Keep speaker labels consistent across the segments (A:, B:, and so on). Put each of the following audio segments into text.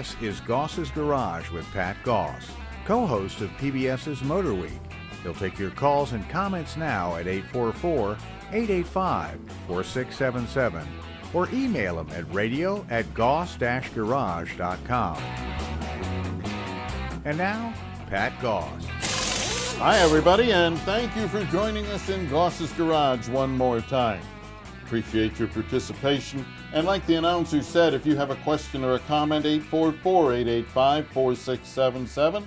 A: This is Goss's Garage with Pat Goss, co-host of PBS's Motor Week. He'll take your calls and comments now at 844-885-4677 or email him at radio@goss-garage.com. And now, Pat Goss.
B: Hi, everybody, and thank you for joining us in Goss's Garage one more time. Appreciate your participation. And like the announcer said, if you have a question or a comment, 844-885-4677.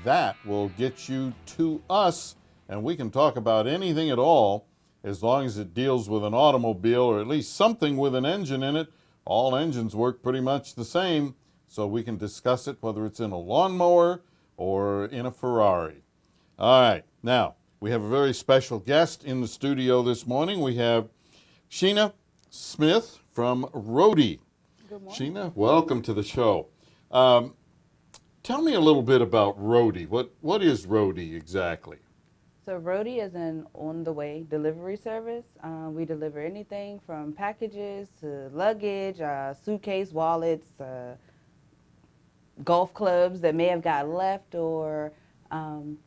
B: That will get you to us, and we can talk about anything at all as long as it deals with an automobile or at least something with an engine in it. All engines work pretty much the same, so we can discuss it whether it's in a lawnmower or in a Ferrari. All right, now we have a very special guest in the studio this morning. We have Sheena Smith from Roadie.
C: Good morning.
B: Sheena, welcome to the show. Tell me a little bit about Roadie. What is Roadie exactly?
C: So Roadie is an on-the-way delivery service. We deliver anything from packages to luggage, suitcase, wallets, golf clubs that may have got left, or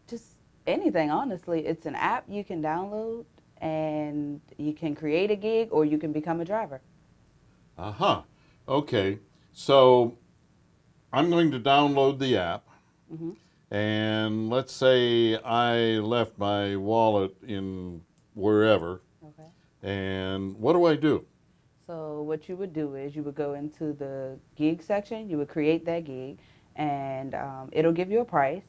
C: just anything, honestly. It's an app you can download, and you can create a gig or you can become a driver.
B: Uh-huh. Okay. So I'm going to download the app.
C: Mm-hmm.
B: And let's say I left my wallet in wherever.
C: Okay.
B: And what do I do?
C: So what you would do is you would go into the gig section, you would create that gig, and it'll give you a price.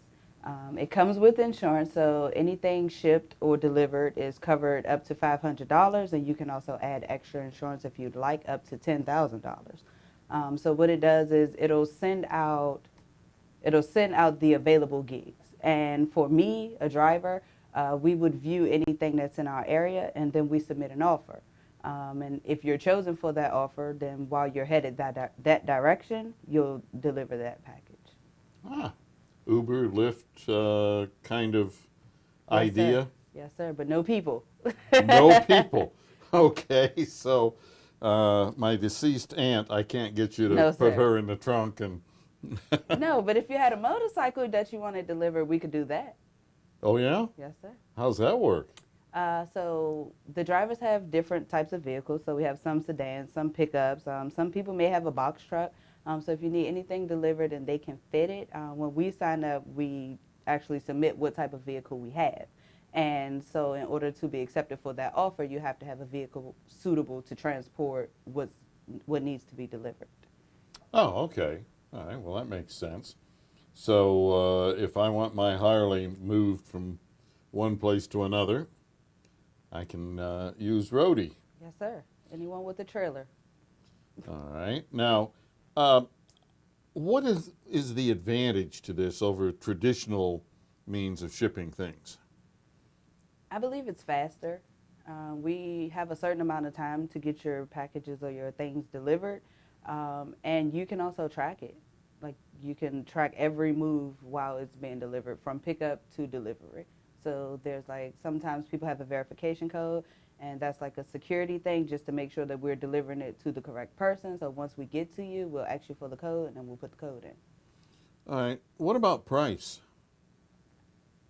C: It comes with insurance, so anything shipped or delivered is covered up to $500, and you can also add extra insurance if you'd like, up to $10,000. So what it does is it'll send out the available gigs. And for me, a driver, we would view anything that's in our area, and then we submit an offer. And if you're chosen for that offer, then while you're headed that direction, you'll deliver that package.
B: Ah, Uber, Lyft kind of
C: Yes,
B: idea?
C: sir. Yes, sir, but no people.
B: No people. Okay, so my deceased aunt, I can't get you to
C: No,
B: put
C: sir.
B: her in the trunk and...
C: No, but if you had a motorcycle that you want to deliver, we could do that.
B: Oh, yeah?
C: Yes, sir.
B: How's that work?
C: So the drivers have different types of vehicles. So we have some sedans, some pickups. Some people may have a box truck. So if you need anything delivered and they can fit it, when we sign up, we actually submit what type of vehicle we have. And so in order to be accepted for that offer, you have to have a vehicle suitable to transport what needs to be delivered.
B: Oh, okay. All right, well, that makes sense. So if I want my Harley moved from one place to another, I can use Roadie.
C: Yes, sir. Anyone with a trailer.
B: All right. Now, what is the advantage to this over traditional means of shipping things?
C: I believe it's faster. We have a certain amount of time to get your packages or your things delivered, and you can also track it. Like, you can track every move while it's being delivered, from pickup to delivery. So there's sometimes people have a verification code, and that's like a security thing just to make sure that we're delivering it to the correct person. So once we get to you, we'll ask you for the code, and then we'll put the code in.
B: All right. What about price?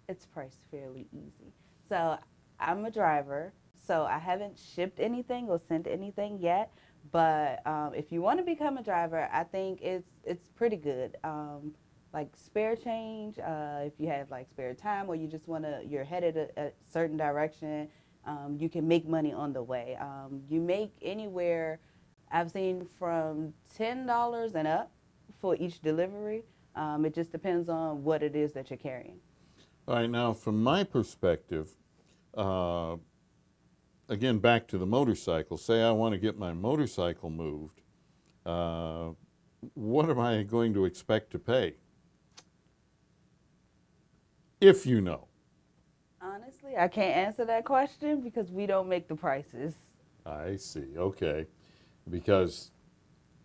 C: It's priced fairly easy. So I'm a driver, so I haven't shipped anything or sent anything yet. But if you want to become a driver, I think it's pretty good. Like spare change, if you have spare time, or you just you're headed a certain direction, you can make money on the way. You make anywhere, I've seen, from $10 and up for each delivery. It just depends on what it is that you're carrying.
B: All right. Now, from my perspective, again, back to the motorcycle. Say I want to get my motorcycle moved. What am I going to expect to pay? If you know.
C: Honestly, I can't answer that question because we don't make the prices.
B: I see. Okay. Because,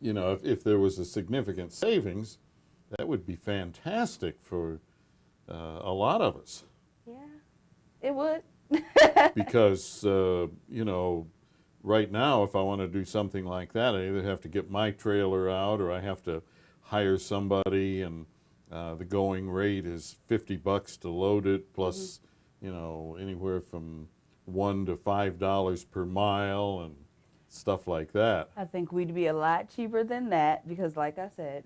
B: if there was a significant savings, that would be fantastic for a lot of us.
C: Yeah, it would.
B: Because, right now, if I want to do something like that, I either have to get my trailer out or I have to hire somebody and the going rate is $50 to load it, plus, you know, anywhere from $1 to $5 per mile and stuff like that.
C: I think we'd be a lot cheaper than that because, like I said,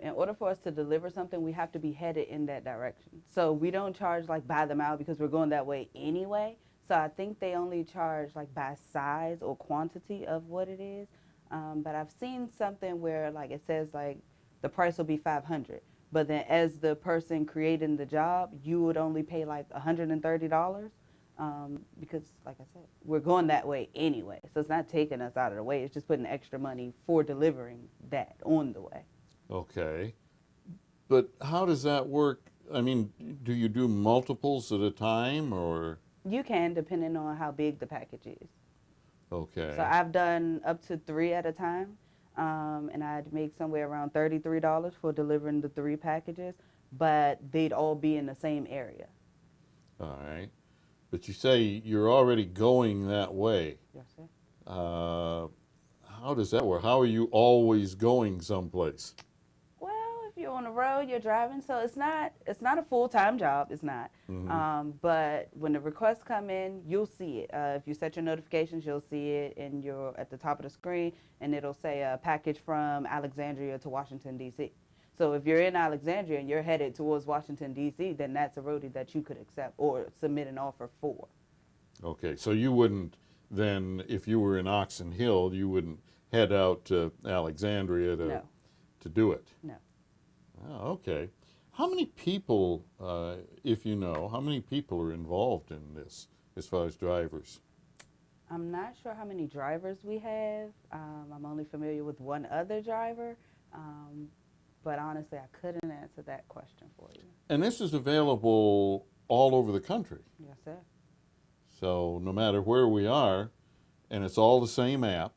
C: in order for us to deliver something, we have to be headed in that direction. So we don't charge like by the mile because we're going that way anyway. So I think they only charge like by size or quantity of what it is. But I've seen something where like it says like the price will be 500, but then as the person creating the job, you would only pay like $130. Because, like I said, we're going that way anyway. So it's not taking us out of the way. It's just putting extra money for delivering that on the way.
B: Okay. But how does that work? I mean, do you do multiples at a time or?
C: You can, depending on how big the package is.
B: Okay.
C: So I've done up to 3 at a time, and I'd make somewhere around $33 for delivering the 3 packages, but they'd all be in the same area.
B: All right. But you say you're already going that way.
C: Yes, sir.
B: How does that work? How are you always going someplace?
C: Well, if you're on the road, you're driving, so it's not a full-time job. It's not. But when the requests come in, you'll see it. If you set your notifications, you'll see it, and you're at the top of the screen, and it'll say a package from Alexandria to Washington D.C. So if you're in Alexandria and you're headed towards Washington D.C., then that's a roadie that you could accept or submit an offer for.
B: Okay, so you wouldn't then, if you were in Oxon Hill, you wouldn't head out to Alexandria
C: No.
B: to do it?
C: No.
B: Oh, okay. How many people, if you know, how many people are involved in this as far as drivers?
C: I'm not sure how many drivers we have. I'm only familiar with one other driver. But honestly, I couldn't answer that question for you.
B: And this is available all over the country.
C: Yes, sir.
B: So no matter where we are, and it's all the same app.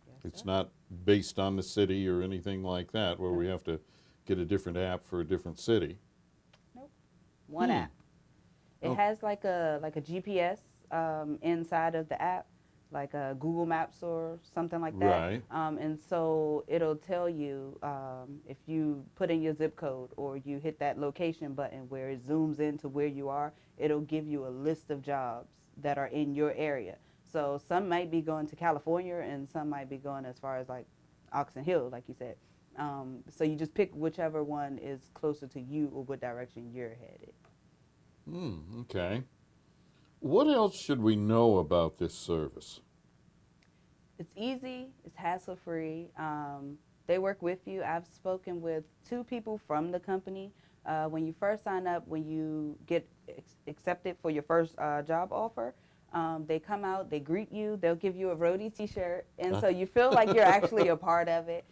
C: Yes,
B: It's
C: sir.
B: not based on the city or anything like that where we have to get a different app for a different city.
C: Nope. One app. It has like a GPS inside of the app, like a Google Maps or something like that.
B: Right.
C: And so it'll tell you if you put in your zip code or you hit that location button where it zooms into where you are, it'll give you a list of jobs that are in your area. So some might be going to California and some might be going as far as like Oxon Hill, like you said. So you just pick whichever one is closer to you or what direction you're headed.
B: Okay. What else should we know about this service?
C: It's easy. It's hassle-free. They work with you. I've spoken with 2 people from the company. When you first sign up, when you get accepted for your first job offer, they come out, they greet you, they'll give you a roadie t-shirt, and so you feel like you're actually a part of it.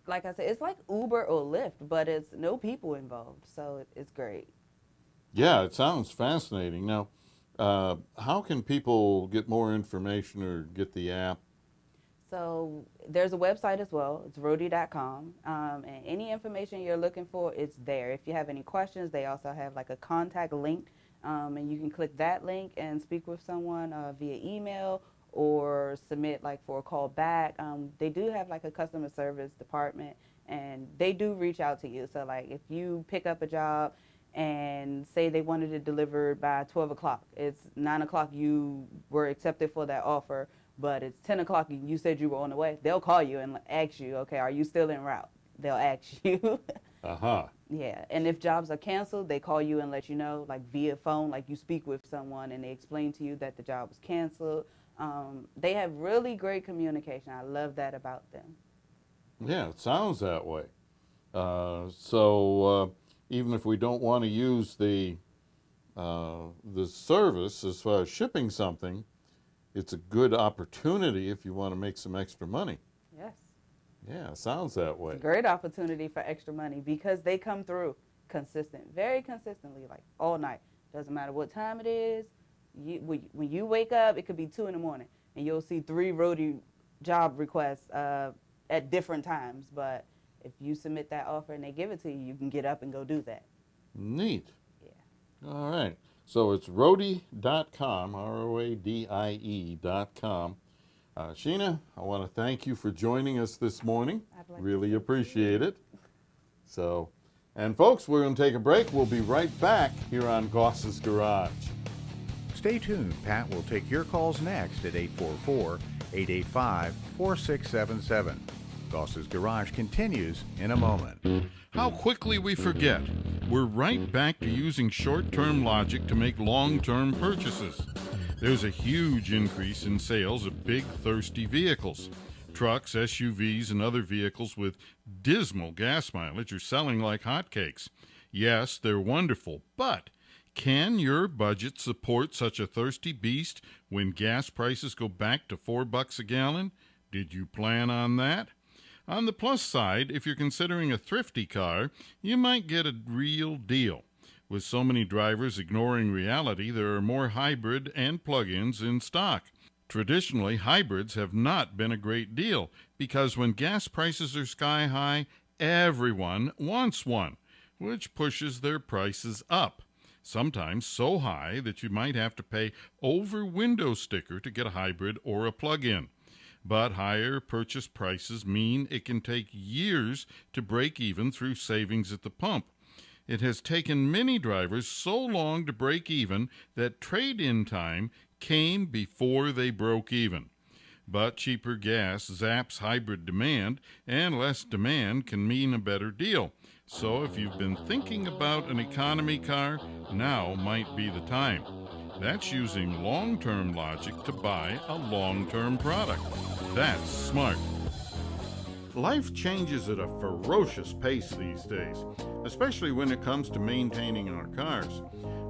C: Like I said, it's like Uber or Lyft, but it's no people involved, so it's great.
B: Yeah, it sounds fascinating. Now, how can people get more information or get the app?
C: So there's a website as well. It's roadie.com. And any information you're looking for, it's there. If you have any questions, they also have like a contact link. And you can click that link and speak with someone via email or submit like for a call back. They do have like a customer service department and they do reach out to you. So like if you pick up a job and say they wanted it delivered by 12 o'clock, it's 9 o'clock you were accepted for that offer, but it's 10 o'clock and you said you were on the way, they'll call you and ask you, okay, are you still en route? They'll ask you. Yeah, and if jobs are canceled, they call you and let you know, like via phone, like you speak with someone and they explain to you that the job was canceled. They have really great communication. I love that about them.
B: Yeah, it sounds that way. So even if we don't want to use the service as far as shipping something, it's a good opportunity if you want to make some extra money.
C: Yes.
B: Yeah, it sounds that way.
C: It's a great opportunity for extra money because they come through very consistently, like all night. Doesn't matter what time it is. When you wake up, it could be 2 in the morning, and you'll see 3 roadie job requests at different times. But if you submit that offer and they give it to you, you can get up and go do that.
B: Neat.
C: Yeah.
B: All right. So it's roadie.com, ROADIE.com. Sheena, I want to thank you for joining us this morning.
C: I'd like to
B: Really
C: thank
B: appreciate it. So, and folks, we're going to take a break. We'll be right back here on Goss's Garage.
A: Stay tuned. Pat will take your calls next at 844-885-4677. Goss's Garage continues in a moment.
D: How quickly we forget. We're right back to using short-term logic to make long-term purchases. There's a huge increase in sales of big, thirsty vehicles. Trucks, SUVs, and other vehicles with dismal gas mileage are selling like hotcakes. Yes, they're wonderful, but can your budget support such a thirsty beast when gas prices go back to $4 a gallon? Did you plan on that? On the plus side, if you're considering a thrifty car, you might get a real deal. With so many drivers ignoring reality, there are more hybrid and plug-ins in stock. Traditionally, hybrids have not been a great deal because when gas prices are sky high, everyone wants one, which pushes their prices up. Sometimes so high that you might have to pay over window sticker to get a hybrid or a plug-in. But higher purchase prices mean it can take years to break even through savings at the pump. It has taken many drivers so long to break even that trade-in time came before they broke even. But cheaper gas zaps hybrid demand, and less demand can mean a better deal. So if you've been thinking about an economy car, now might be the time. That's using long-term logic to buy a long-term product. That's smart. Life changes at a ferocious pace these days, especially when it comes to maintaining our cars.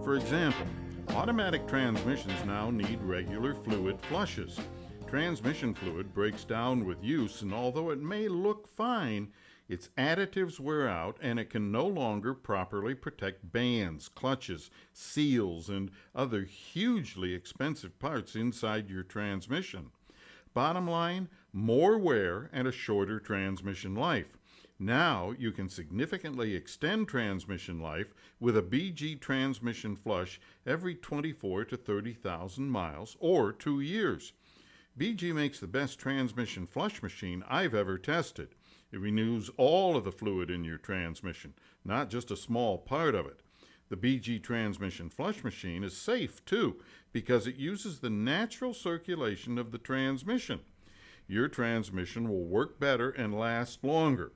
D: For example, automatic transmissions now need regular fluid flushes. Transmission fluid breaks down with use, and although it may look fine, its additives wear out and it can no longer properly protect bands, clutches, seals, and other hugely expensive parts inside your transmission. Bottom line, more wear and a shorter transmission life. Now you can significantly extend transmission life with a BG transmission flush every 24 to 30,000 miles or 2 years. BG makes the best transmission flush machine I've ever tested. It renews all of the fluid in your transmission, not just a small part of it. The BG transmission flush machine is safe, too, because it uses the natural circulation of the transmission. Your transmission will work better and last longer.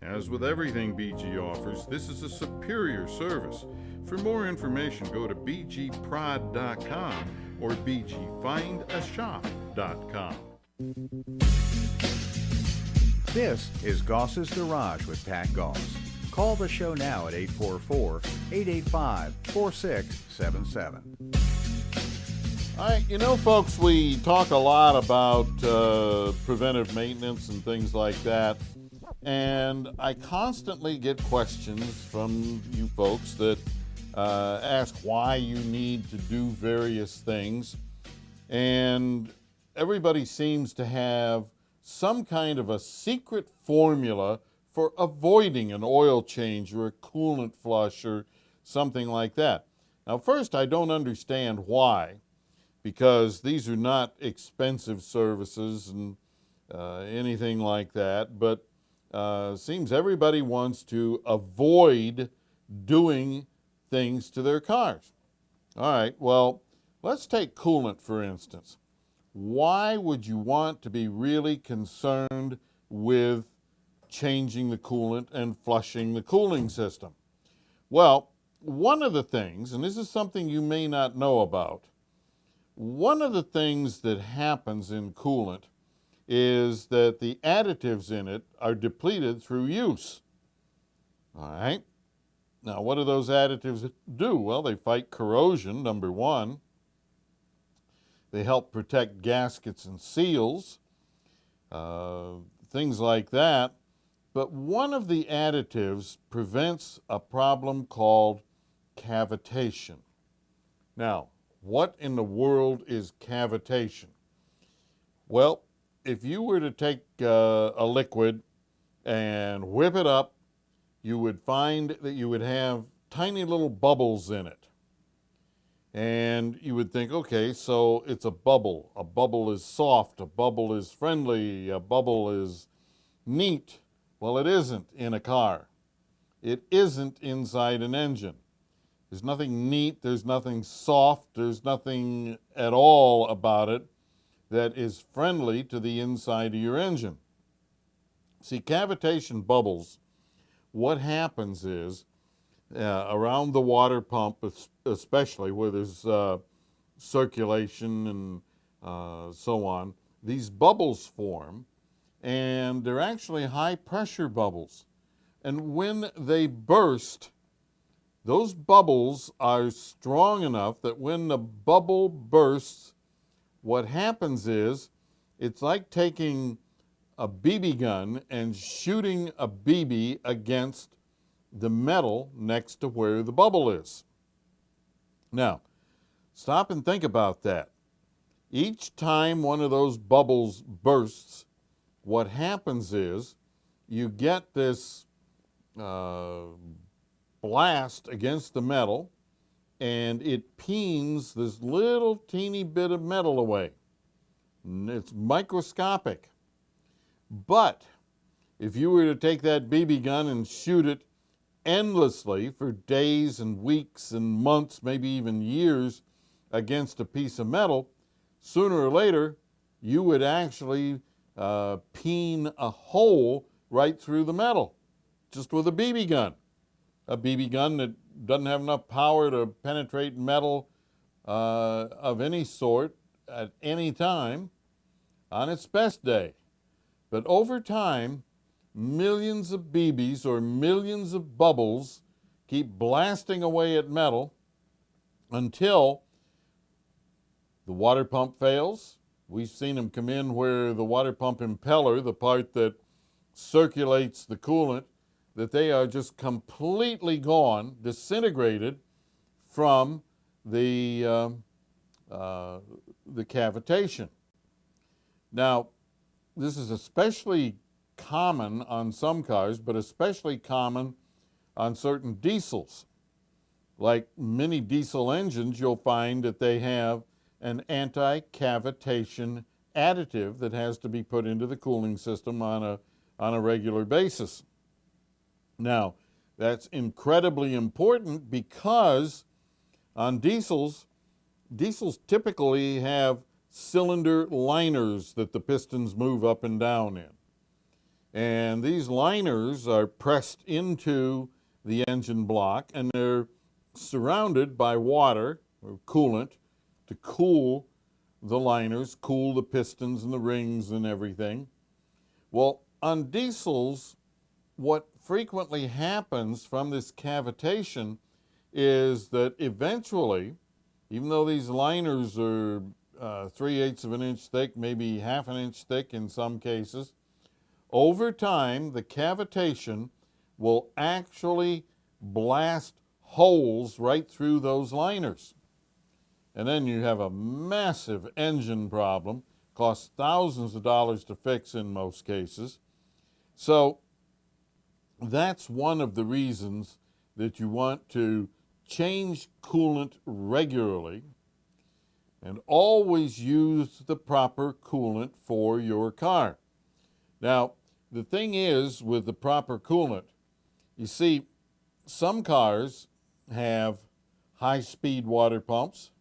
D: As with everything BG offers, this is a superior service. For more information, go to bgprod.com or bgfindashop.com.
A: This is Goss's Garage with Pat Goss. Call the show now at 844-885-4677.
B: All right, you know, folks, we talk a lot about preventive maintenance and things like that, and I constantly get questions from you folks that ask why you need to do various things, and everybody seems to have some kind of a secret formula for avoiding an oil change or a coolant flush or something like that. Now, first, I don't understand why, because these are not expensive services and anything like that, but seems everybody wants to avoid doing things to their cars. All right, well, let's take coolant, for instance. Why would you want to be really concerned with changing the coolant and flushing the cooling system? Well, one of the things, and this is something you may not know about, one of the things that happens in coolant is that the additives in it are depleted through use. All right? Now, what do those additives do? Well, they fight corrosion, number one. They help protect gaskets and seals, things like that. But one of the additives prevents a problem called cavitation. Now, what in the world is cavitation? Well, if you were to take a liquid and whip it up, you would find that you would have tiny little bubbles in it. And you would think, okay, so it's a bubble. A bubble is soft, a bubble is friendly, a bubble is neat. Well, it isn't in a car. It isn't inside an engine. There's nothing neat, there's nothing soft, there's nothing at all about it that is friendly to the inside of your engine. See, cavitation bubbles, what happens is, around the water pump, especially where there's circulation and so on, these bubbles form, and they're actually high pressure bubbles. And when they burst, those bubbles are strong enough that when the bubble bursts, what happens is it's like taking a BB gun and shooting a BB against the metal next to where the bubble is. Now, stop and think about that. Each time one of those bubbles bursts, what happens is you get this blast against the metal, and it peens this little teeny bit of metal away. It's microscopic. But if you were to take that BB gun and shoot it endlessly for days and weeks and months, maybe even years, against a piece of metal, sooner or later you would actually peen a hole right through the metal just with a BB gun. A BB gun that doesn't have enough power to penetrate metal of any sort at any time on its best day. But over time, millions of BBs or millions of bubbles keep blasting away at metal until the water pump fails. We've seen them come in where the water pump impeller, the part that circulates the coolant, that they are just completely gone, disintegrated from the cavitation. Now, this is especially common on some cars, but especially common on certain diesels. Like many diesel engines, you'll find that they have an anti-cavitation additive that has to be put into the cooling system on a regular basis. Now, that's incredibly important because on diesels typically have cylinder liners that the pistons move up and down in. And these liners are pressed into the engine block, and they're surrounded by water or coolant to cool the liners, cool the pistons and the rings and everything. Well, on diesels, what frequently happens from this cavitation is that eventually, even though these liners are 3/8 of an inch thick, maybe half an inch thick in some cases, over time the cavitation will actually blast holes right through those liners. And then you have a massive engine problem, costs thousands of dollars to fix in most cases. So that's one of the reasons that you want to change coolant regularly and always use the proper coolant for your car. Now, the thing is with the proper coolant, you see, some cars have high-speed water pumps,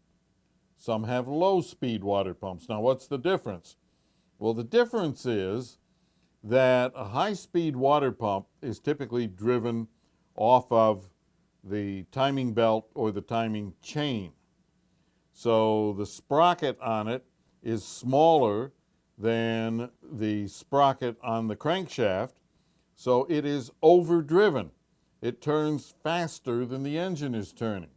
B: some have low-speed water pumps. Now, what's the difference? Well, the difference is that a high-speed water pump is typically driven off of the timing belt or the timing chain. So the sprocket on it is smaller than the sprocket on the crankshaft, so it is overdriven. It turns faster than the engine is turning.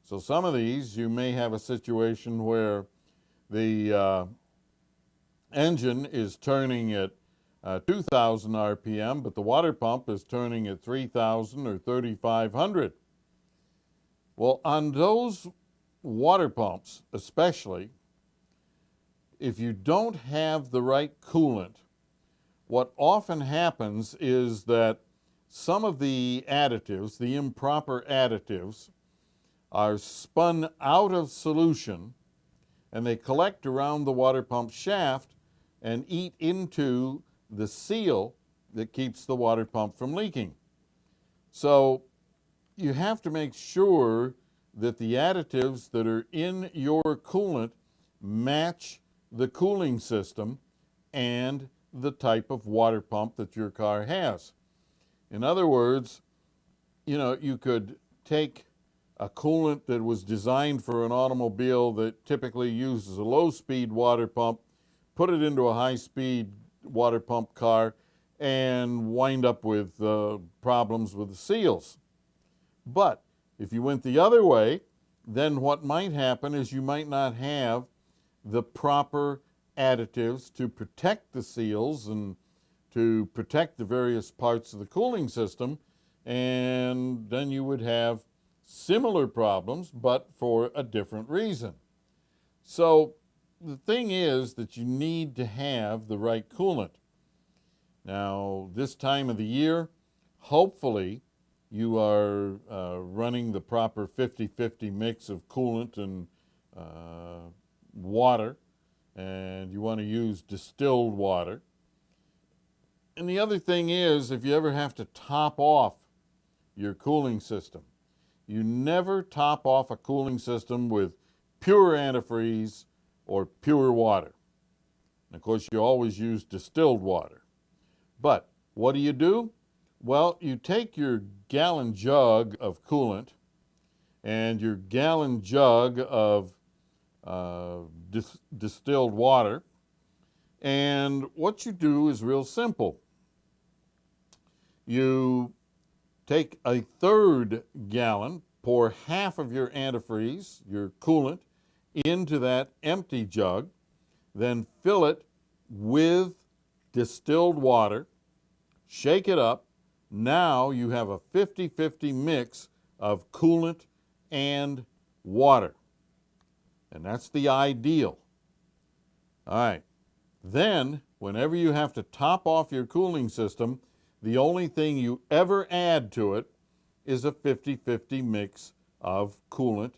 B: So some of these, you may have a situation where the engine is turning at 2,000 RPM, but the water pump is turning at 3,000 or 3,500. Well, on those water pumps especially, if you don't have the right coolant, what often happens is that some of the additives, the improper additives, are spun out of solution, and they collect around the water pump shaft and eat into the seal that keeps the water pump from leaking. So you have to make sure that the additives that are in your coolant match the cooling system and the type of water pump that your car has. In other words, you could take a coolant that was designed for an automobile that typically uses a low-speed water pump, put it into a high-speed water pump car, and wind up with problems with the seals. But if you went the other way, then what might happen is you might not have the proper additives to protect the seals and to protect the various parts of the cooling system, and then you would have similar problems, but for a different reason. So the thing is that you need to have the right coolant. Now, this time of the year, hopefully you are running the proper 50-50 mix of coolant and water, and you want to use distilled water. And the other thing is, if you ever have to top off your cooling system, you never top off a cooling system with pure antifreeze or pure water. And of course, you always use distilled water. But what do? Well, you take your gallon jug of coolant and your gallon jug of distilled water, and what you do is real simple. You take a third gallon, pour half of your antifreeze, your coolant, into that empty jug, then fill it with distilled water, shake it up. Now you have a 50-50 mix of coolant and water. And that's the ideal. All right. Then, whenever you have to top off your cooling system, the only thing you ever add to it is a 50-50 mix of coolant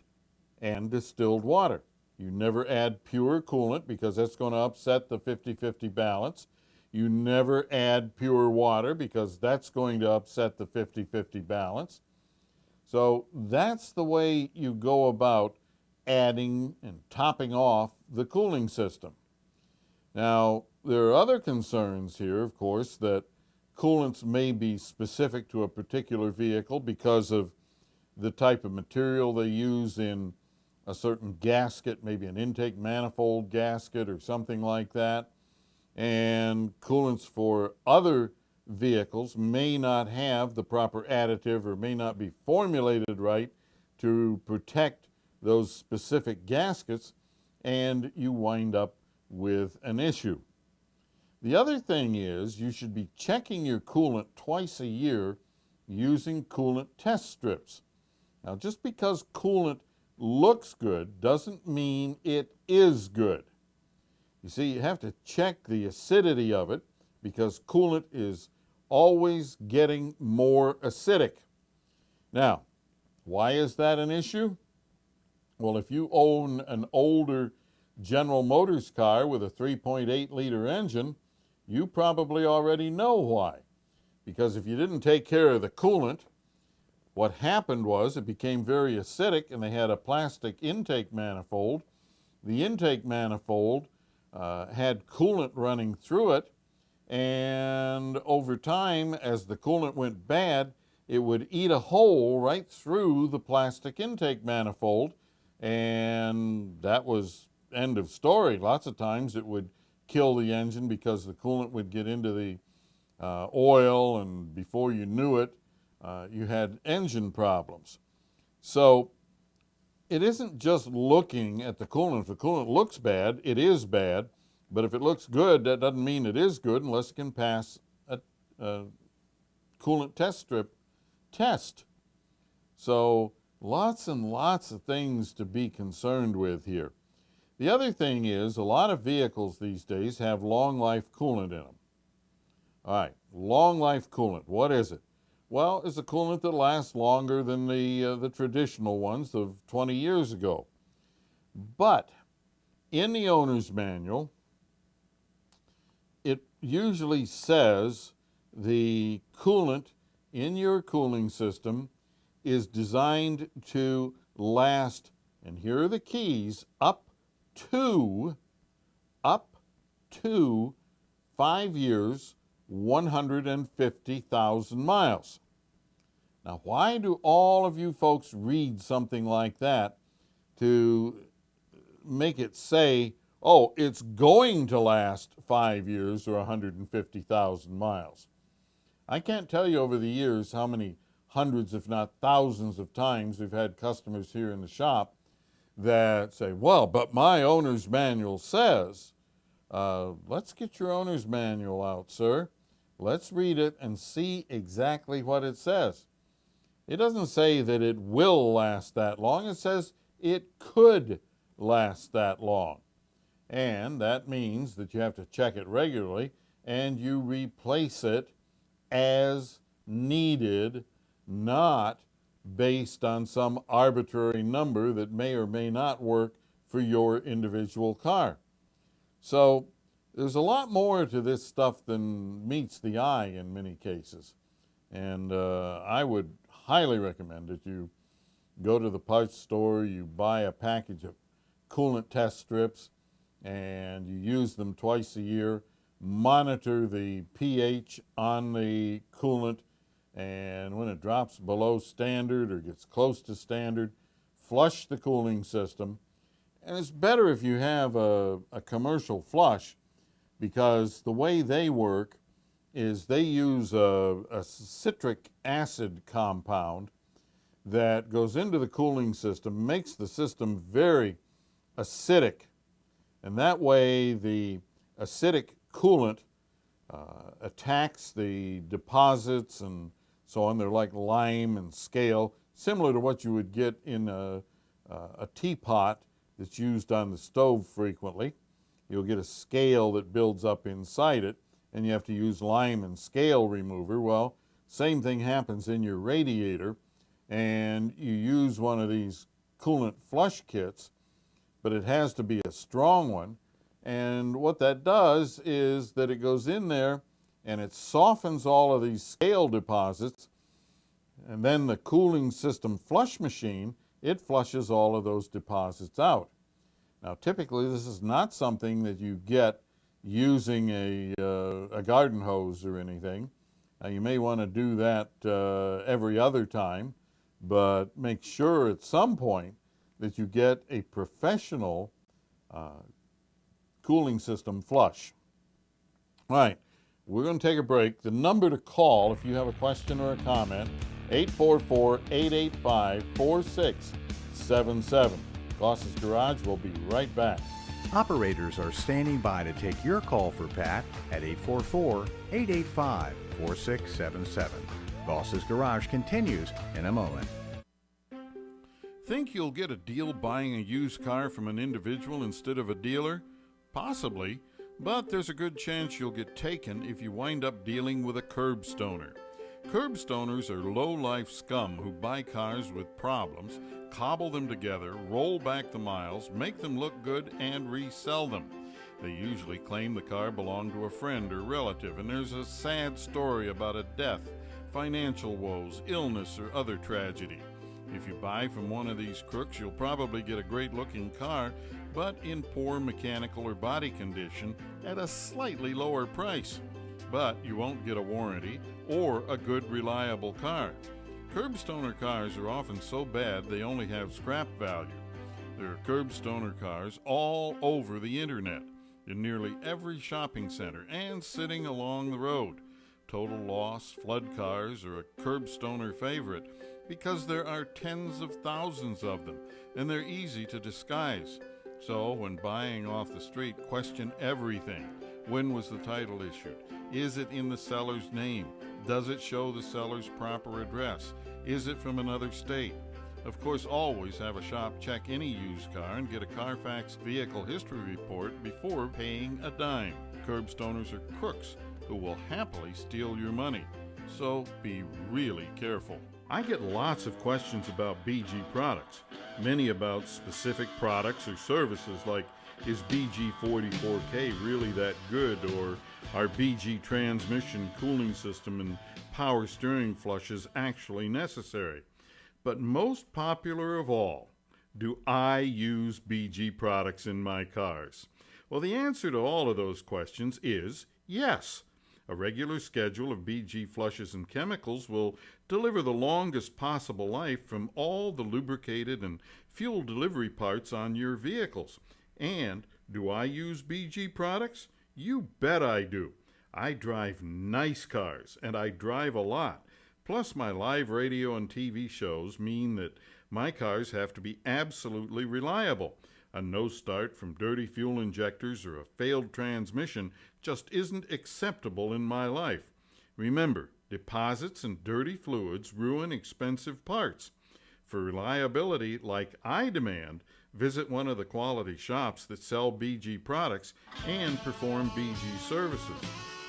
B: and distilled water. You never add pure coolant because that's going to upset the 50-50 balance. You never add pure water because that's going to upset the 50-50 balance. So that's the way you go about adding and topping off the cooling system. Now, there are other concerns here, of course, that coolants may be specific to a particular vehicle because of the type of material they use in a certain gasket, maybe an intake manifold gasket or something like that. And coolants for other vehicles may not have the proper additive or may not be formulated right to protect those specific gaskets, and you wind up with an issue. The other thing is you should be checking your coolant twice a year using coolant test strips. Now, just because coolant looks good doesn't mean it is good. You see, you have to check the acidity of it because coolant is always getting more acidic. Now, why is that an issue? Well, if you own an older General Motors car with a 3.8 liter engine, you probably already know why. Because if you didn't take care of the coolant, what happened was it became very acidic and they had a plastic intake manifold. The intake manifold had coolant running through it, and over time, as the coolant went bad, it would eat a hole right through the plastic intake manifold, and that was end of story. Lots of times it would kill the engine because the coolant would get into the oil, and before you knew it, you had engine problems. So it isn't just looking at the coolant. If the coolant looks bad, it is bad. But if it looks good, that doesn't mean it is good unless it can pass a coolant test strip test. So lots and lots of things to be concerned with here. The other thing is a lot of vehicles these days have long life coolant in them. All right, long life coolant, what is it? Well, it's a coolant that lasts longer than the traditional ones of 20 years ago. But in the owner's manual, it usually says the coolant in your cooling system is designed to last, and here are the keys, up to 5 years, 150,000 miles. Now, why do all of you folks read something like that to make it say, oh, it's going to last 5 years or 150,000 miles? I can't tell you over the years how many hundreds, if not thousands of times we've had customers here in the shop that say, well, but my owner's manual says. Let's get your owner's manual out, sir. Let's read it and see exactly what it says. It doesn't say that it will last that long. It says it could last that long. And that means that you have to check it regularly and you replace it as needed, not based on some arbitrary number that may or may not work for your individual car. So there's a lot more to this stuff than meets the eye in many cases. And I would highly recommend that you go to the parts store, you buy a package of coolant test strips, and you use them twice a year. Monitor the pH on the coolant, and when it drops below standard or gets close to standard, flush the cooling system. And it's better if you have a commercial flush, because the way they work is they use a citric acid compound that goes into the cooling system, makes the system very acidic. And that way the acidic coolant attacks the deposits and so on. They're like lime and scale, similar to what you would get in a teapot that's used on the stove frequently. You'll get a scale that builds up inside it, and you have to use lime and scale remover. Well, same thing happens in your radiator, and you use one of these coolant flush kits, but it has to be a strong one. And what that does is that it goes in there and it softens all of these scale deposits, and then the cooling system flush machine, it flushes all of those deposits out. Now, typically, this is not something that you get using a garden hose or anything. Now, you may want to do that every other time, but make sure at some point that you get a professional cooling system flush. All right, we're going to take a break. The number to call if you have a question or a comment, 844-885-4677. Goss's Garage will be right back.
A: Operators are standing by to take your call for Pat at 844-885-4677. Goss's Garage continues in a moment.
D: Think you'll get a deal buying a used car from an individual instead of a dealer? Possibly, but there's a good chance you'll get taken if you wind up dealing with a curb stoner. Curb stoners are low-life scum who buy cars with problems, cobble them together, roll back the miles, make them look good, and resell them. They usually claim the car belonged to a friend or relative, and there's a sad story about a death, financial woes, illness, or other tragedy. If you buy from one of these crooks, you'll probably get a great-looking car, but in poor mechanical or body condition at a slightly lower price. But you won't get a warranty or a good, reliable car. Curb stoner cars are often so bad they only have scrap value. There are curb stoner cars all over the internet, in nearly every shopping center and sitting along the road. Total loss, flood cars are a curb stoner favorite because there are tens of thousands of them and they're easy to disguise. So when buying off the street, question everything. When was the title issued? Is it in the seller's name? Does it show the seller's proper address? Is it from another state? Of course, always have a shop check any used car and get a Carfax vehicle history report before paying a dime. Curb stoners are crooks who will happily steal your money. so be really careful. I get lots of questions about BG products, many about specific products or services like, is BG44K really that good, or are BG transmission, cooling system, and power steering flushes actually necessary? But most popular of all, do I use BG products in my cars? Well, the answer to all of those questions is yes. A regular schedule of BG flushes and chemicals will deliver the longest possible life from all the lubricated and fuel delivery parts on your vehicles. And do I use BG products? You bet I do. I drive nice cars, and I drive a lot. Plus, my live radio and TV shows mean that my cars have to be absolutely reliable. A no start from dirty fuel injectors or a failed transmission just isn't acceptable in my life. Remember, deposits and dirty fluids ruin expensive parts. For reliability like I demand, visit one of the quality shops that sell BG products and perform BG services.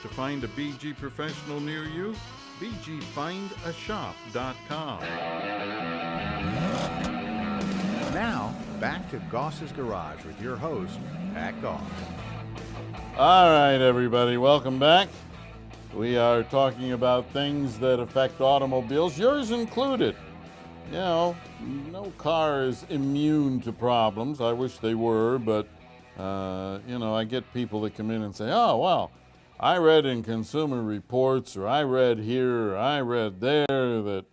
D: To find a BG professional near you, bgfindashop.com.
A: Now, back to Goss's Garage with your host, Pat Goss.
B: All right, everybody, welcome back. We are talking about things that affect automobiles, yours included. You know, no car is immune to problems. I wish they were, but, I get people that come in and say, oh, well, I read in Consumer Reports, or I read here, or I read there that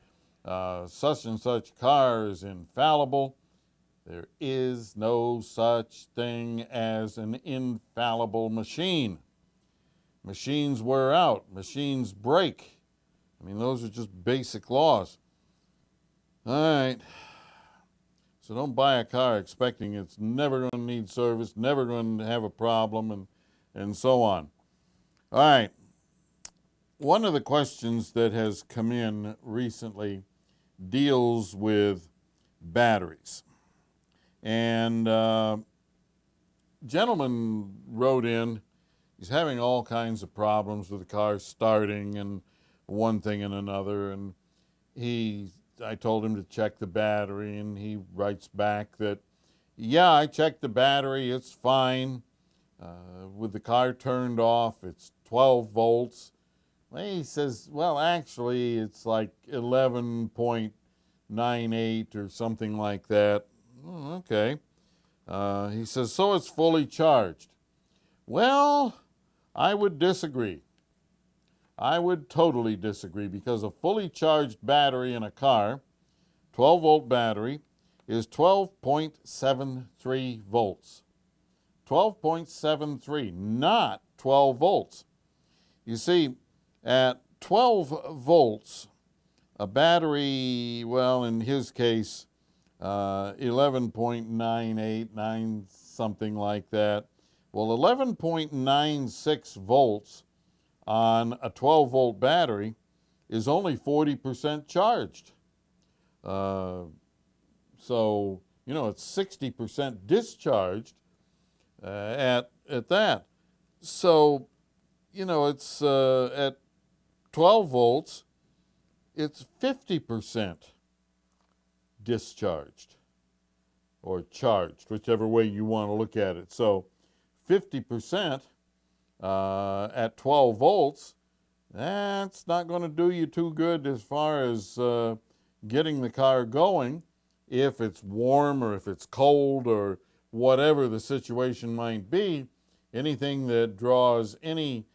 B: such and such car is infallible. There is no such thing as an infallible machine. Machines wear out. Machines break. I mean, those are just basic laws. All right. So don't buy a car expecting it's never going to need service, never going to have a problem, and so on. All right. One of the questions that has come in recently deals with batteries. And gentleman wrote in, he's having all kinds of problems with the car starting and one thing and another. And I told him to check the battery, and he writes back that, yeah, I checked the battery, it's fine. With the car turned off, it's 12 volts. Well, he says, well, actually, it's like 11.98 or something like that. Okay. He says, so it's fully charged. Well, I would disagree. I would totally disagree, because a fully charged battery in a car, 12-volt battery, is 12.73 volts. 12.73, not 12 volts. You see, at 12 volts, a battery, well, in his case, 11.989, something like that. Well, 11.96 volts on a 12-volt battery is only 40% charged. So, it's 60% discharged at that. So, it's at 12 volts, it's 50% discharged or charged, whichever way you want to look at it. So 50% at 12 volts, that's not going to do you too good as far as getting the car going if it's warm or if it's cold or whatever the situation might be. Anything that draws any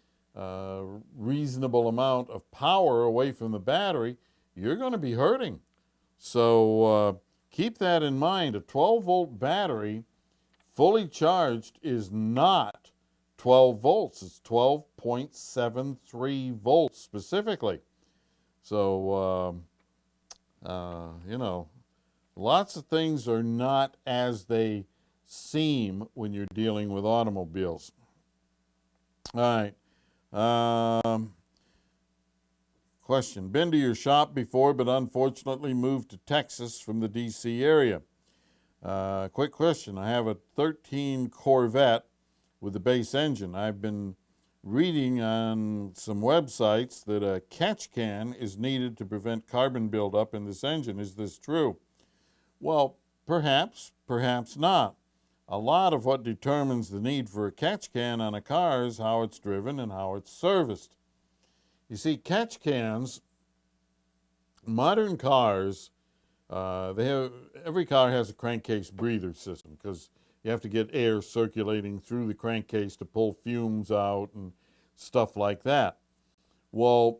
B: reasonable amount of power away from the battery, you're going to be hurting. So keep that in mind. A 12-volt battery, fully charged, is not 12 volts. It's 12.73 volts specifically. So, lots of things are not as they seem when you're dealing with automobiles. All right. Question. Been to your shop before, but unfortunately moved to Texas from the D.C. area. Quick question. I have a 13 Corvette with the base engine. I've been reading on some websites that a catch can is needed to prevent carbon buildup in this engine. Is this true? Well, perhaps, perhaps not. A lot of what determines the need for a catch can on a car is how it's driven and how it's serviced. You see, catch cans, modern cars, every car has a crankcase breather system because you have to get air circulating through the crankcase to pull fumes out and stuff like that. Well,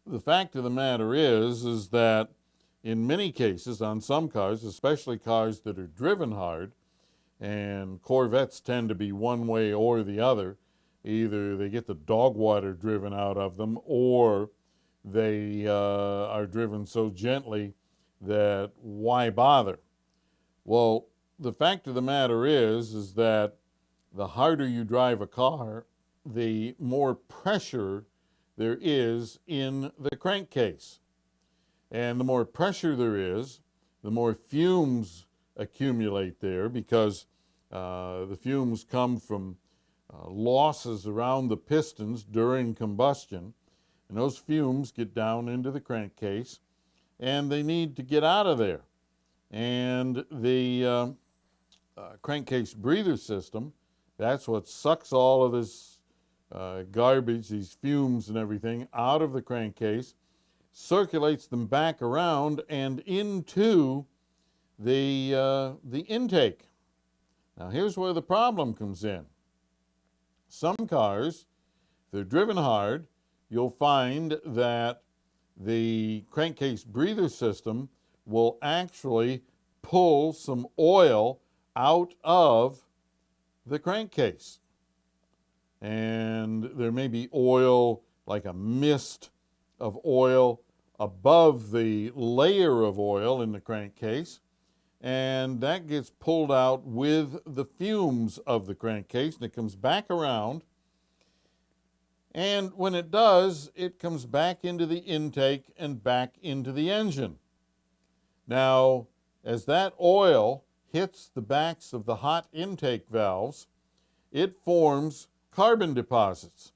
B: the fact of the matter is that in many cases on some cars, especially cars that are driven hard, and Corvettes tend to be one way or the other, either they get the dog water driven out of them or they are driven so gently that why bother? Well, the fact of the matter is that the harder you drive a car, the more pressure there is in the crankcase. And the more pressure there is, the more fumes accumulate there because the fumes come from losses around the pistons during combustion. And those fumes get down into the crankcase and they need to get out of there. And the crankcase breather system, that's what sucks all of this garbage, these fumes and everything out of the crankcase, circulates them back around and into the intake. Now here's where the problem comes in. Some cars, if they're driven hard, you'll find that the crankcase breather system will actually pull some oil out of the crankcase. And there may be oil, like a mist of oil above the layer of oil in the crankcase, and that gets pulled out with the fumes of the crankcase, and it comes back around. And when it does, it comes back into the intake and back into the engine. Now, as that oil hits the backs of the hot intake valves, it forms carbon deposits.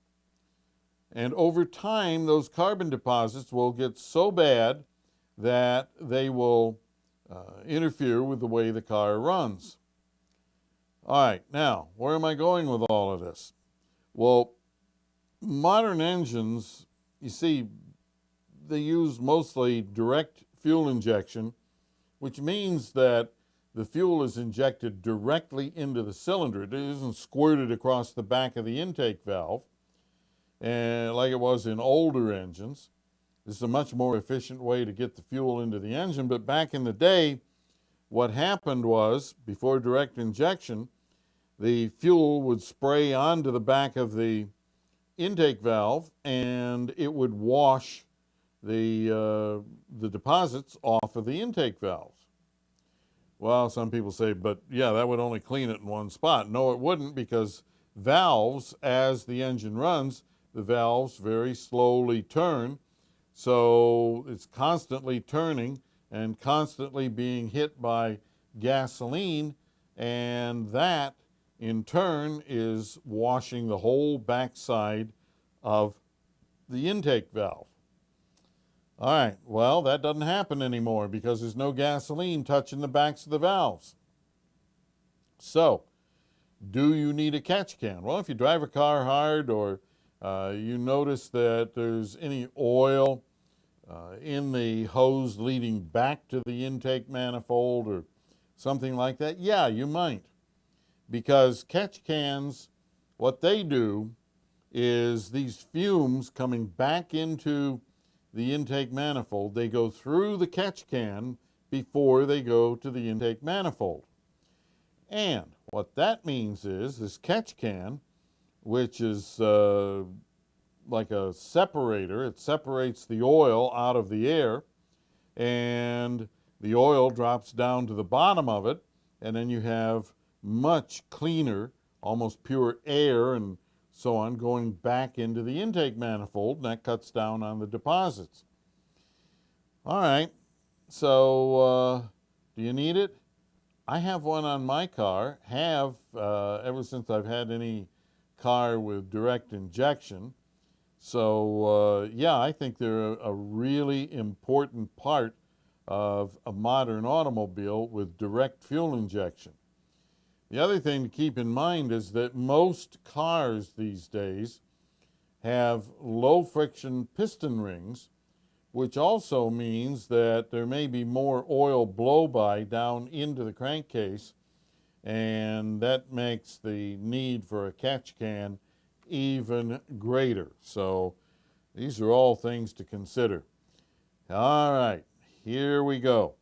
B: And over time, those carbon deposits will get so bad that they will interfere with the way the car runs. All right, now, where am I going with all of this? Well, modern engines, you see, they use mostly direct fuel injection, which means that the fuel is injected directly into the cylinder. It isn't squirted across the back of the intake valve, and like it was in older engines. This is a much more efficient way to get the fuel into the engine, but back in the day, what happened was, before direct injection, the fuel would spray onto the back of the intake valve and it would wash the deposits off of the intake valves. Well, some people say, but yeah, that would only clean it in one spot. No, it wouldn't, because valves, as the engine runs, the valves very slowly turn. So it's constantly turning and constantly being hit by gasoline, and that in turn is washing the whole backside of the intake valve. All right, well, that doesn't happen anymore because there's no gasoline touching the backs of the valves. So, do you need a catch can? Well, if you drive a car hard or you notice that there's any oil in the hose leading back to the intake manifold or something like that, yeah, you might. Because catch cans, what they do is these fumes coming back into the intake manifold, they go through the catch can before they go to the intake manifold. And what that means is this catch can, which is like a separator, it separates the oil out of the air, and the oil drops down to the bottom of it, and then you have much cleaner, almost pure air and so on going back into the intake manifold, and that cuts down on the deposits. All right, so do you need it? I have one on my car, have ever since I've had any car with direct injection. So, yeah, I think they're a really important part of a modern automobile with direct fuel injection. The other thing to keep in mind is that most cars these days have low friction piston rings, which also means that there may be more oil blow-by down into the crankcase, and that makes the need for a catch can even greater. So these are all things to consider. All right, here we go.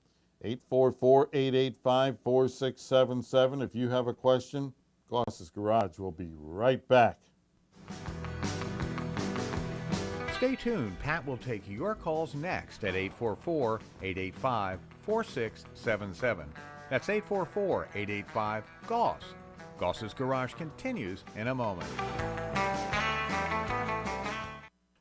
B: 844-885-4677. If you have a question, Goss's Garage will be right back.
A: Stay tuned. Pat will take your calls next at 844-885-4677. That's 844-885-GOSS. Goss's Garage continues in a moment.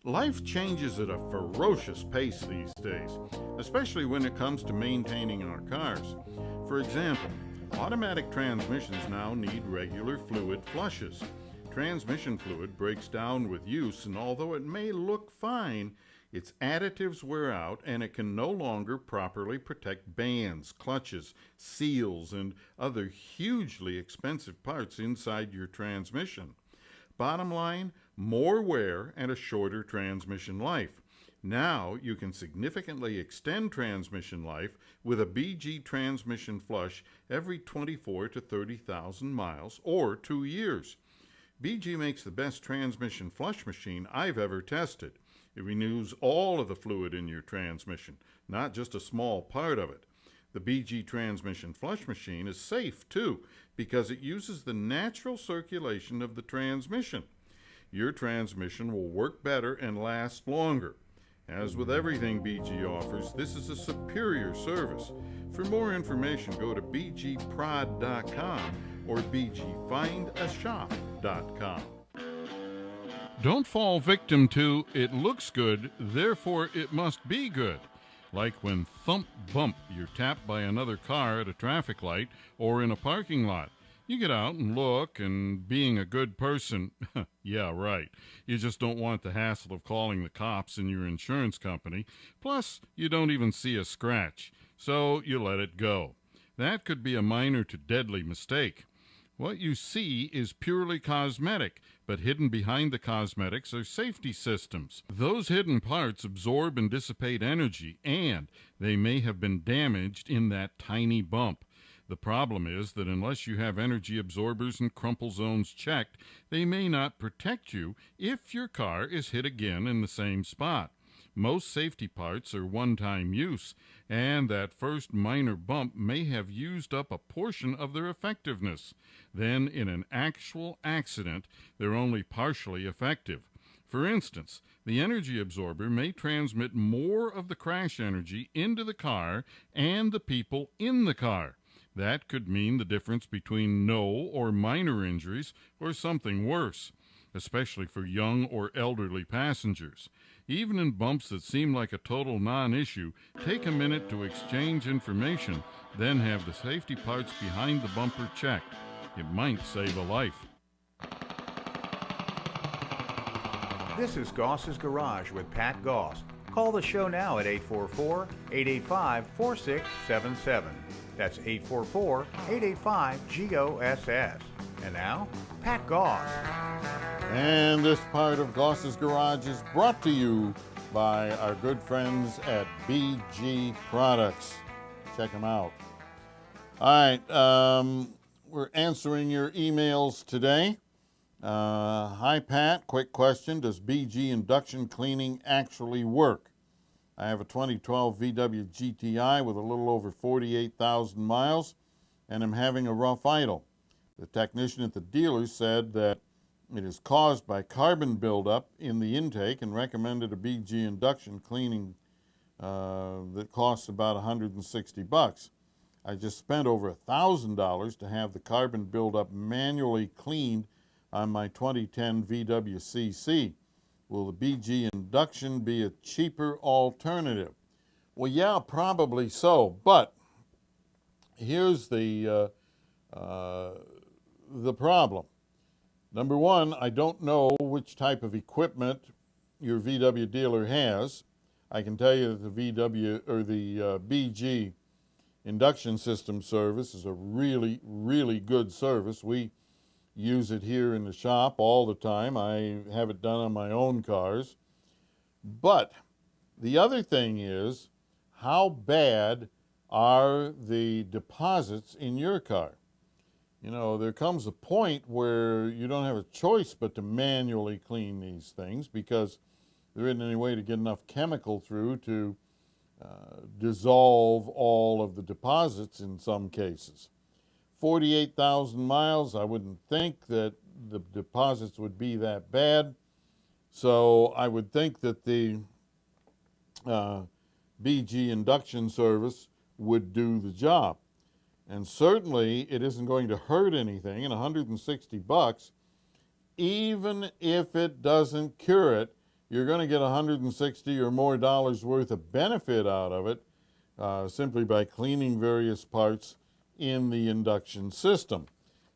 D: Life changes at a ferocious pace these days, especially when it comes to maintaining our cars. For example, automatic transmissions now need regular fluid flushes. Transmission fluid breaks down with use, and although it may look fine, its additives wear out and it can no longer properly protect bands, clutches, seals, and other hugely expensive parts inside your transmission. Bottom line, more wear and a shorter transmission life. Now you can significantly extend transmission life with a BG transmission flush every 24 to 30,000 miles or 2 years. BG makes the best transmission flush machine I've ever tested. It renews all of the fluid in your transmission, not just a small part of it. The BG transmission flush machine is safe, too, because it uses the natural circulation of the transmission. Your transmission will work better and last longer. As with everything BG offers, this is a superior service. For more information, go to bgprod.com or bgfindashop.com. Don't fall victim to "it looks good, therefore it must be good." Like when thump bump you're tapped by another car at a traffic light or in a parking lot. You get out and look, and being a good person, yeah, right. You just don't want the hassle of calling the cops and your insurance company. Plus, you don't even see a scratch, so you let it go. That could be a minor to deadly mistake. What you see is purely cosmetic, but hidden behind the cosmetics are safety systems. Those hidden parts absorb and dissipate energy, and they may have been damaged in that tiny bump. The problem is that unless you have energy absorbers and crumple zones checked, they may not protect you if your car is hit again in the same spot. Most safety parts are one-time use, and that first minor bump may have used up a portion of their effectiveness. Then, in an actual accident, they're only partially effective. For instance, the energy absorber may transmit more of the crash energy into the car and the people in the car. That could mean the difference between no or minor injuries or something worse, especially for young or elderly passengers. Even in bumps that seem like a total non-issue, take a minute to exchange information, then have the safety parts behind the bumper checked. It might save a life.
A: This is Goss's Garage with Pat Goss. Call the show now at 844-885-4677. That's 844-885-GOSS. And now, Pat Goss.
B: And this part of Goss's Garage is brought to you by our good friends at BG Products. Check them out. All right, we're answering your emails today. Hi, Pat. Quick question. Does BG induction cleaning actually work? I have a 2012 VW GTI with a little over 48,000 miles, and I'm having a rough idle. The technician at the dealer said that it is caused by carbon buildup in the intake and recommended a BG induction cleaning that costs about $160. I just spent over $1,000 to have the carbon buildup manually cleaned on my 2010 VW CC. Will the BG induction be a cheaper alternative? Well, yeah, probably so, but here's the problem. Number one, I don't know which type of equipment your VW dealer has. I can tell you that the VW or the BG induction system service is a really, really good service. We use it here in the shop all the time. I have it done on my own cars. But the other thing is, how bad are the deposits in your car? You know, there comes a point where you don't have a choice but to manually clean these things because there isn't any way to get enough chemical through to dissolve all of the deposits in some cases. 48,000 miles, I wouldn't think that the deposits would be that bad. So I would think that the BG induction service would do the job. And certainly it isn't going to hurt anything, and $160, even if it doesn't cure it, you're going to get $160 or more worth of benefit out of it simply by cleaning various parts in the induction system.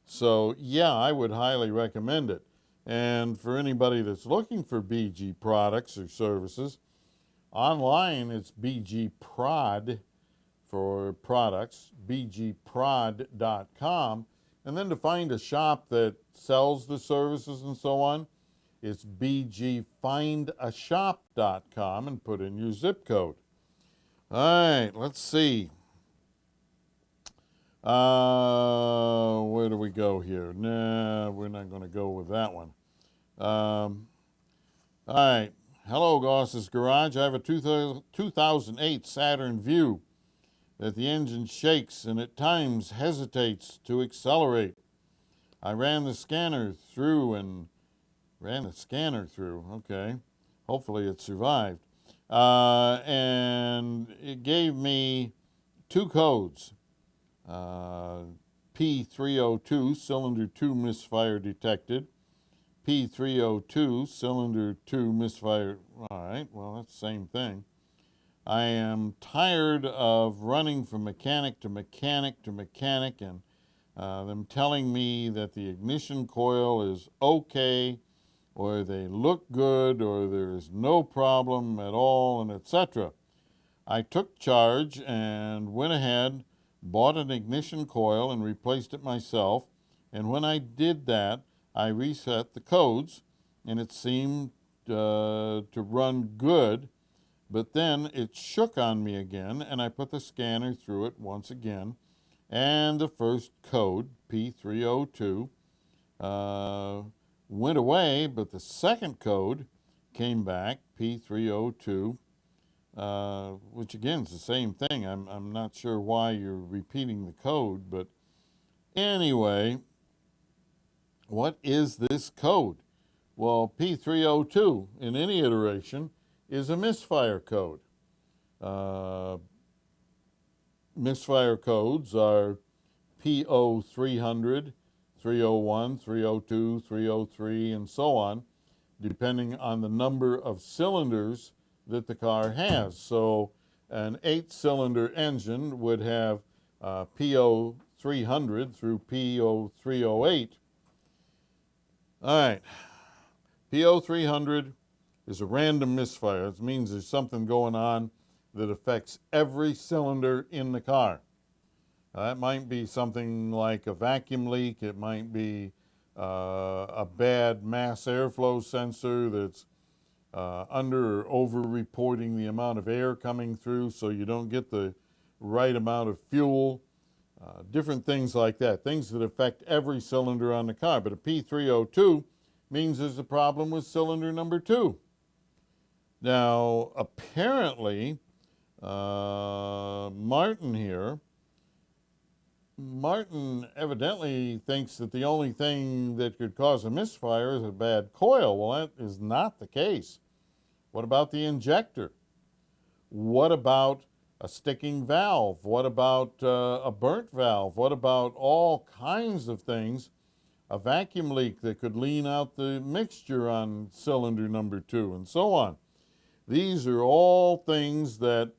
B: So yeah, I would highly recommend it. And for anybody that's looking for BG products or services, online it's BG Prod for products, bgprod.com. And then to find a shop that sells the services and so on, it's bgfindashop.com and put in your zip code. All right, let's see. Where do we go here? Nah, we're not going to go with that one. All right. Hello, Goss's Garage. I have a 2008 Saturn Vue that the engine shakes and at times hesitates to accelerate. I ran the scanner through. Okay. Hopefully it survived. And it gave me two codes. P302, cylinder 2 misfire detected. P302, cylinder 2 misfire. All right, well, that's the same thing. I am tired of running from mechanic to mechanic to mechanic and them telling me that the ignition coil is okay, or they look good, or there is no problem at all, and etc. I took charge and went ahead, bought an ignition coil and replaced it myself, and when I did that, I reset the codes, and it seemed to run good, but then it shook on me again, and I put the scanner through it once again, and the first code, P302, went away, but the second code came back, P302, which again is the same thing. I'm not sure why you're repeating the code, but anyway, what is this code? Well, P302 in any iteration is a misfire code. Misfire codes are P0300, 301, 302, 303, and so on, depending on the number of cylinders that the car has. So an 8-cylinder engine would have P0300 through P0308. All right, P0300 is a random misfire. It means there's something going on that affects every cylinder in the car. That might be something like a vacuum leak. It might be a bad mass airflow sensor that's under or over reporting the amount of air coming through so you don't get the right amount of fuel. Different things like that, things that affect every cylinder on the car. But a P302 means there's a problem with cylinder number 2. Now, apparently, Martin evidently thinks that the only thing that could cause a misfire is a bad coil. Well, that is not the case. What about the injector? What about a sticking valve? What about a burnt valve? What about all kinds of things? A vacuum leak that could lean out the mixture on cylinder number 2 and so on. These are all things that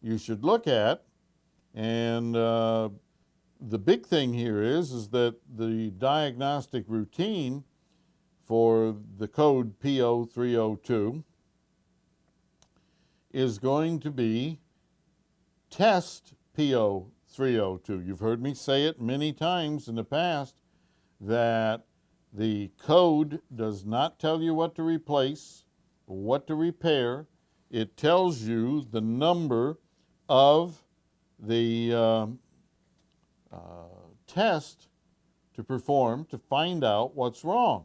B: you should look at, and the big thing here is that the diagnostic routine for the code P0302 is going to be test P0302. You've heard me say it many times in the past that the code does not tell you what to replace, what to repair. It tells you the number of the test to perform to find out what's wrong.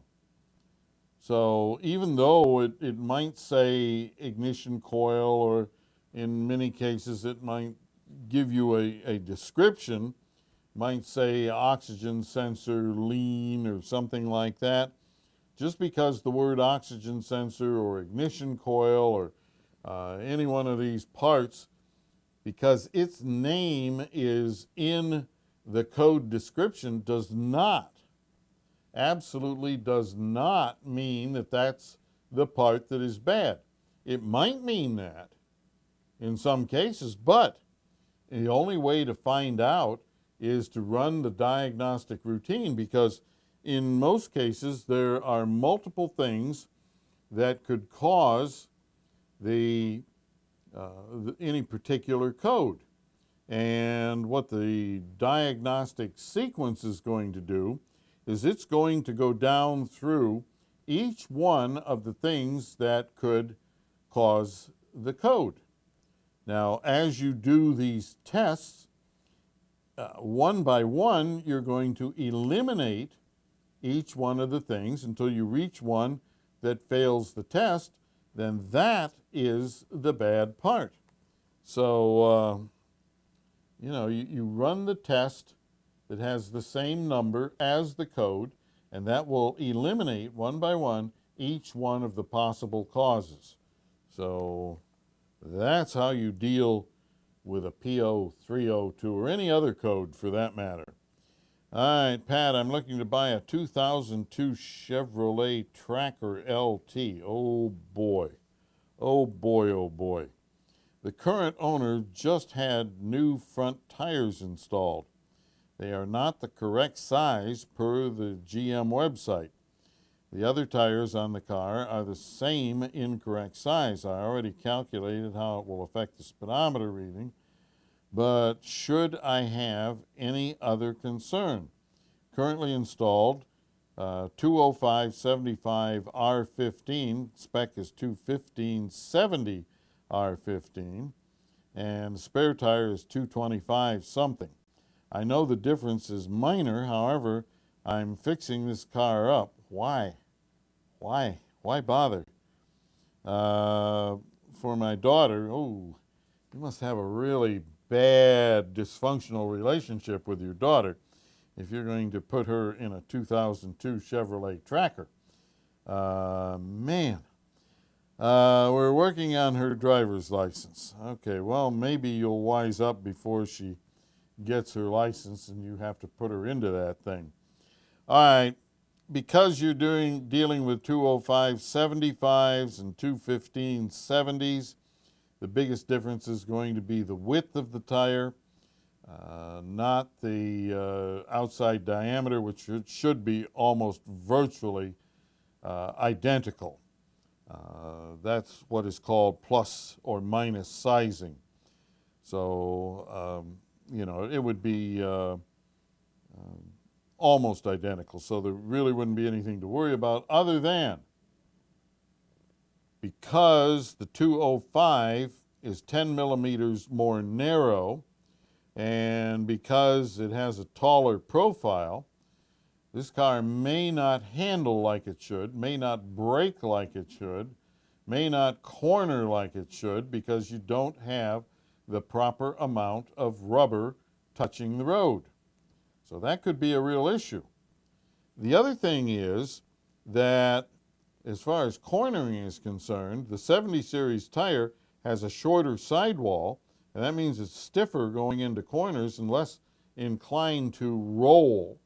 B: So even though it might say ignition coil, or in many cases it might give you a description, might say oxygen sensor lean or something like that, just because the word oxygen sensor or ignition coil or any one of these parts, because its name is in the code description, does not, absolutely does not mean that that's the part that is bad. It might mean that in some cases, but the only way to find out is to run the diagnostic routine, because in most cases there are multiple things that could cause any particular code. And what the diagnostic sequence is going to do is it's going to go down through each one of the things that could cause the code. Now, as you do these tests, one by one, you're going to eliminate each one of the things until you reach one that fails the test. Then that is the bad part. So, you run the test that has the same number as the code, and that will eliminate one by one each one of the possible causes. So that's how you deal with a P0302 or any other code for that matter. All right, Pat, I'm looking to buy a 2002 Chevrolet Tracker LT. Oh boy, oh boy, oh boy. The current owner just had new front tires installed. They are not the correct size per the GM website. The other tires on the car are the same incorrect size. I already calculated how it will affect the speedometer reading, but should I have any other concern? Currently installed 205/75 R15, spec is 215/70 R15, and the spare tire is 225 something. I know the difference is minor, however, I'm fixing this car up. Why? Why bother? For my daughter, you must have a really bad dysfunctional relationship with your daughter if you're going to put her in a 2002 Chevrolet Tracker. We're working on her driver's license. Okay, well, maybe you'll wise up before she gets her license and you have to put her into that thing. All right, because you're dealing with 205/75s and 215/70s, the biggest difference is going to be the width of the tire, not the outside diameter, which should be almost virtually identical. That's what is called plus or minus sizing. So, it would be almost identical. So there really wouldn't be anything to worry about, other than because the 205 is 10 millimeters more narrow, and because it has a taller profile, this car may not handle like it should, may not brake like it should, may not corner like it should, because you don't have the proper amount of rubber touching the road. So that could be a real issue. The other thing is that as far as cornering is concerned, the 70 series tire has a shorter sidewall, and that means it's stiffer going into corners and less inclined to roll.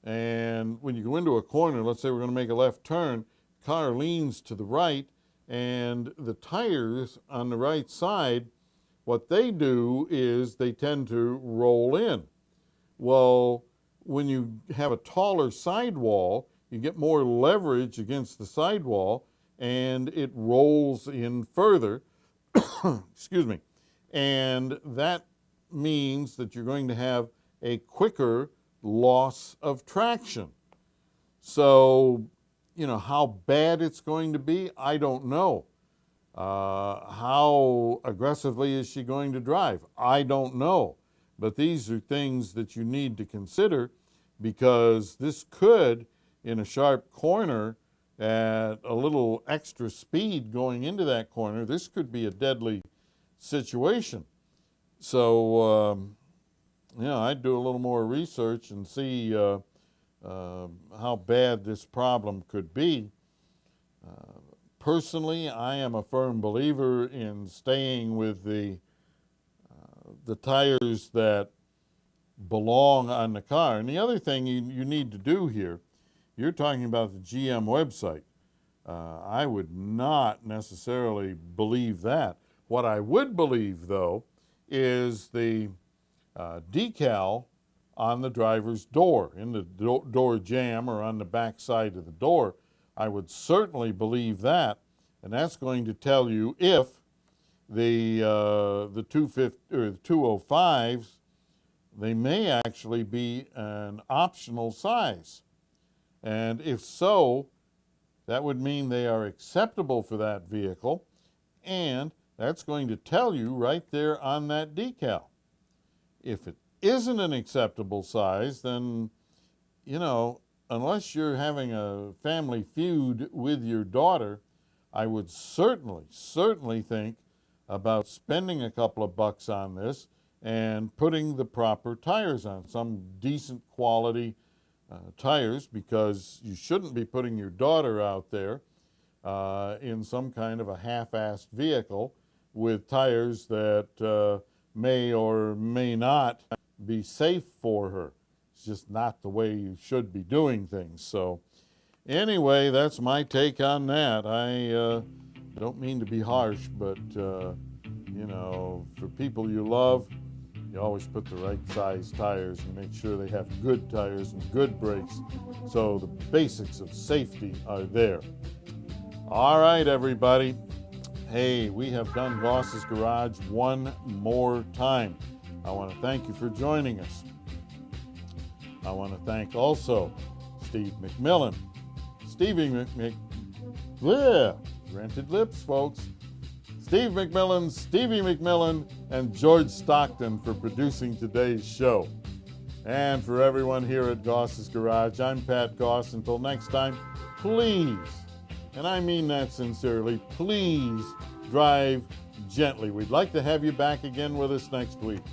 B: And when you go into a corner, let's say we're going to make a left turn, car leans to the right, and the tires on the right side, what they do is they tend to roll in. Well, when you have a taller sidewall, you get more leverage against the sidewall, and it rolls in further. Excuse me. And that means that you're going to have a quicker loss of traction. So, how bad it's going to be, I don't know. How aggressively is she going to drive? I don't know. But these are things that you need to consider, because this could, in a sharp corner, at a little extra speed going into that corner, this could be a deadly situation. So, I'd do a little more research and see how bad this problem could be. Personally, I am a firm believer in staying with the tires that belong on the car. And the other thing you need to do here, you're talking about the GM website. I would not necessarily believe that. What I would believe, though, is the decal on the driver's door, in the door jamb or on the back side of the door. I would certainly believe that, and that's going to tell you if the 250 or the 205s, they may actually be an optional size. And if so, that would mean they are acceptable for that vehicle, and that's going to tell you right there on that decal. If it isn't an acceptable size, then, unless you're having a family feud with your daughter, I would certainly think about spending a couple of bucks on this and putting the proper tires on, some decent quality tires, because you shouldn't be putting your daughter out there in some kind of a half-assed vehicle with tires that may or may not be safe for her. It's just not the way you should be doing things. So anyway, that's my take on that. I don't mean to be harsh, but for people you love, you always put the right size tires and make sure they have good tires and good brakes, so the basics of safety are there. All right, everybody. Hey, we have done Goss's Garage one more time. I want to thank you for joining us. I want to thank also Steve McMillan. Rented lips, folks. Steve McMillan, Stevie McMillan, and George Stockton for producing today's show. And for everyone here at Goss's Garage, I'm Pat Goss. Until next time, please, and I mean that sincerely, please drive gently. We'd like to have you back again with us next week.